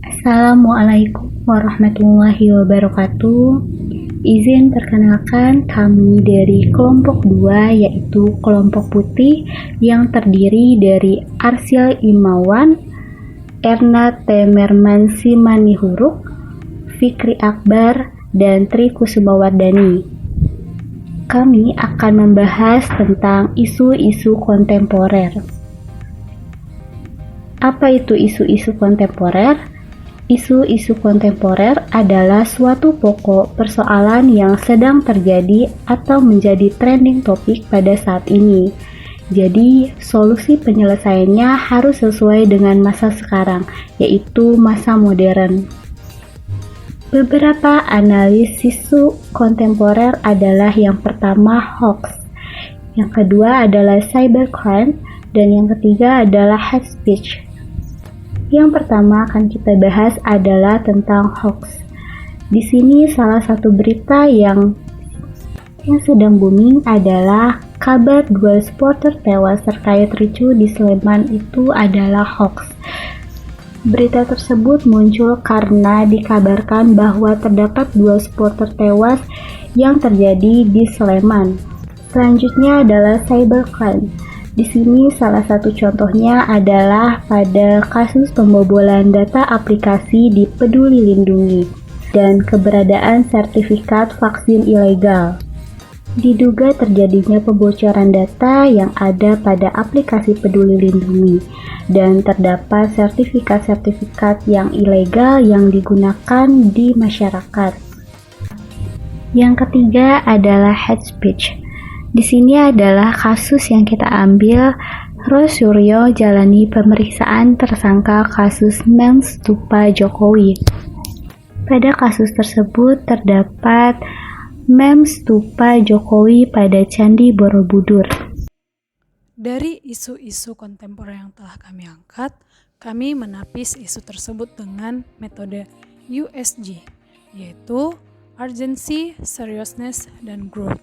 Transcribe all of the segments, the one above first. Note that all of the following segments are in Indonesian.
Assalamualaikum warahmatullahi wabarakatuh. Izin perkenalkan kami dari kelompok 2 yaitu kelompok putih yang terdiri dari Arsyil Imawan, Erna Temerman Simanihuruk, Fikri Akbar, dan Tri Kusumawardani. Kami akan membahas tentang isu-isu kontemporer. Apa itu isu-isu kontemporer? Isu-isu kontemporer adalah suatu pokok persoalan yang sedang terjadi atau menjadi trending topik pada saat ini. Jadi, solusi penyelesaiannya harus sesuai dengan masa sekarang, yaitu masa modern. Beberapa analis isu kontemporer adalah yang pertama hoax, yang kedua adalah cybercrime, dan yang ketiga adalah hate speech. Yang pertama akan kita bahas adalah tentang hoax. Di sini salah satu berita yang sedang booming adalah kabar 2 supporter tewas terkait ricuh di Sleman itu adalah hoax. Berita tersebut muncul karena dikabarkan bahwa terdapat 2 supporter tewas yang terjadi di Sleman. Selanjutnya adalah cybercrime. Di sini salah satu contohnya adalah pada kasus pembobolan data aplikasi di Peduli Lindungi dan keberadaan sertifikat vaksin ilegal. Diduga terjadinya pembocoran data yang ada pada aplikasi Peduli Lindungi dan terdapat sertifikat-sertifikat yang ilegal yang digunakan di masyarakat. Yang ketiga adalah hate speech. Di sini adalah kasus yang kita ambil. Roy Suryo jalani pemeriksaan tersangka kasus meme stupa Jokowi. Pada kasus tersebut terdapat meme stupa Jokowi pada Candi Borobudur. Dari isu-isu kontemporer yang telah kami angkat, kami menapis isu tersebut dengan metode USG, yaitu Urgency, Seriousness, dan Growth.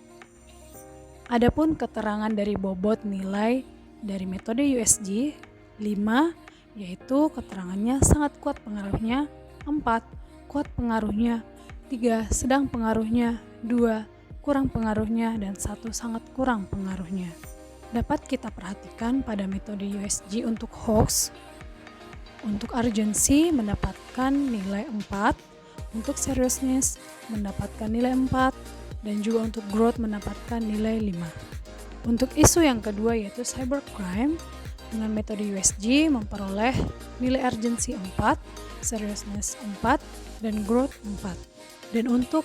Adapun keterangan dari bobot nilai dari metode USG 5, yaitu keterangannya sangat kuat pengaruhnya, 4 kuat pengaruhnya, 3 sedang pengaruhnya, 2 kurang pengaruhnya, dan 1 sangat kurang pengaruhnya. Dapat kita perhatikan pada metode USG untuk hoax. Untuk urgency mendapatkan nilai 4, untuk seriousness mendapatkan nilai 4, dan juga untuk growth mendapatkan nilai 5. Untuk isu yang kedua yaitu cybercrime, dengan metode USG memperoleh nilai urgency 4, seriousness 4, dan growth 4. Dan untuk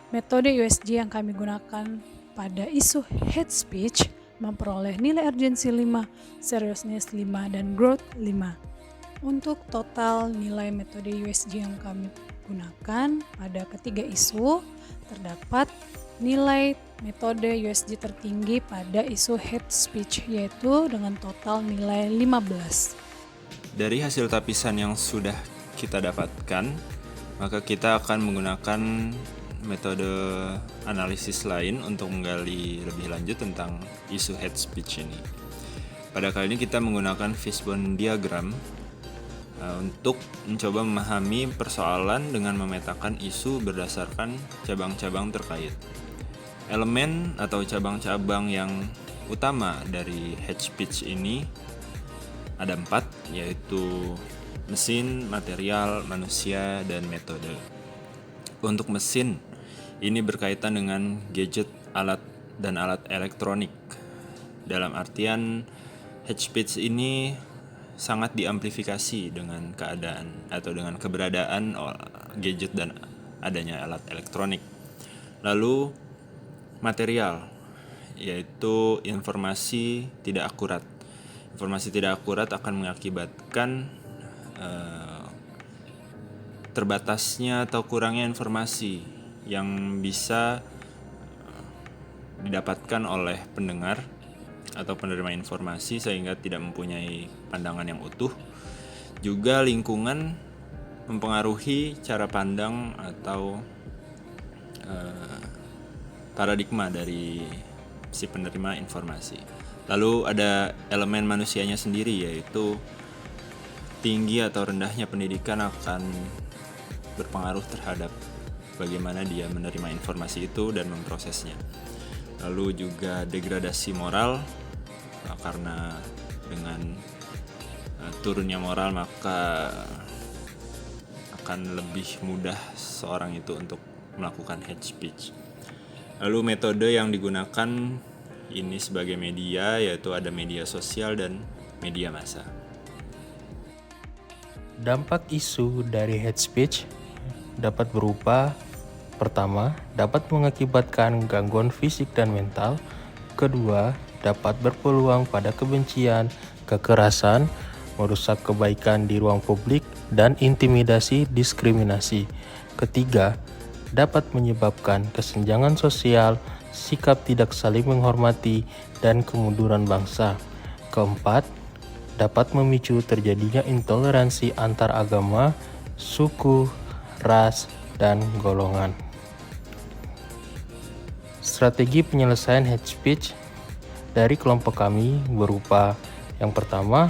metode USG yang kami gunakan pada isu hate speech memperoleh nilai urgency 5, seriousness 5, dan growth 5. Untuk total nilai metode USG yang kami gunakan pada ketiga isu, terdapat nilai metode USG tertinggi pada isu hate speech, yaitu dengan total nilai 15. Dari hasil tapisan yang sudah kita dapatkan, maka kita akan menggunakan metode analisis lain untuk menggali lebih lanjut tentang isu hate speech ini. Pada kali ini kita menggunakan fishbone diagram untuk mencoba memahami persoalan dengan memetakan isu berdasarkan cabang-cabang terkait. Elemen atau cabang-cabang yang utama dari hate speech ini ada 4, yaitu mesin, material, manusia, dan metode. Untuk mesin, ini berkaitan dengan gadget, alat, dan alat elektronik. Dalam artian, hate speech ini sangat diamplifikasi dengan keadaan atau dengan keberadaan gadget dan adanya alat elektronik. Lalu material, yaitu informasi tidak akurat. Informasi tidak akurat akan mengakibatkan terbatasnya atau kurangnya informasi yang bisa didapatkan oleh pendengar atau penerima informasi sehingga tidak mempunyai pandangan yang utuh. Juga lingkungan mempengaruhi cara pandang atau paradigma dari si penerima informasi. Lalu ada elemen manusianya sendiri, yaitu tinggi atau rendahnya pendidikan akan berpengaruh terhadap bagaimana dia menerima informasi itu dan memprosesnya. Lalu juga degradasi moral, karena dengan turunnya moral maka akan lebih mudah seorang itu untuk melakukan hate speech. Lalu metode yang digunakan ini sebagai media yaitu ada media sosial dan media massa. Dampak isu dari hate speech dapat berupa: pertama, dapat mengakibatkan gangguan fisik dan mental. Kedua, dapat berpeluang pada kebencian, kekerasan, merusak kebaikan di ruang publik, dan intimidasi diskriminasi. Ketiga, dapat menyebabkan kesenjangan sosial, sikap tidak saling menghormati, dan kemunduran bangsa. Keempat, dapat memicu terjadinya intoleransi antar agama, suku, ras, dan golongan. Strategi penyelesaian hate speech dari kelompok kami berupa: yang pertama,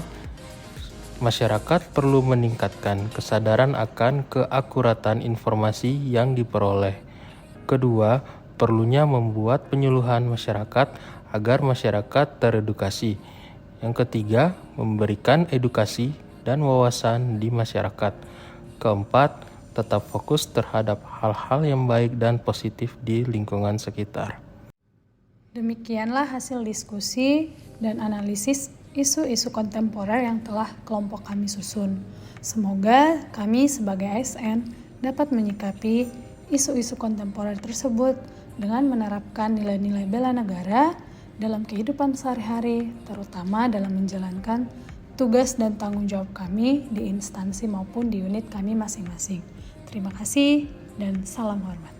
masyarakat perlu meningkatkan kesadaran akan keakuratan informasi yang diperoleh. Kedua, perlunya membuat penyuluhan masyarakat agar masyarakat teredukasi. Yang ketiga, memberikan edukasi dan wawasan di masyarakat. Keempat, tetap fokus terhadap hal-hal yang baik dan positif di lingkungan sekitar. Demikianlah hasil diskusi dan analisis isu-isu kontemporer yang telah kelompok kami susun. Semoga kami sebagai ASN dapat menyikapi isu-isu kontemporer tersebut dengan menerapkan nilai-nilai bela negara dalam kehidupan sehari-hari, terutama dalam menjalankan tugas dan tanggung jawab kami di instansi maupun di unit kami masing-masing. Terima kasih dan salam hormat.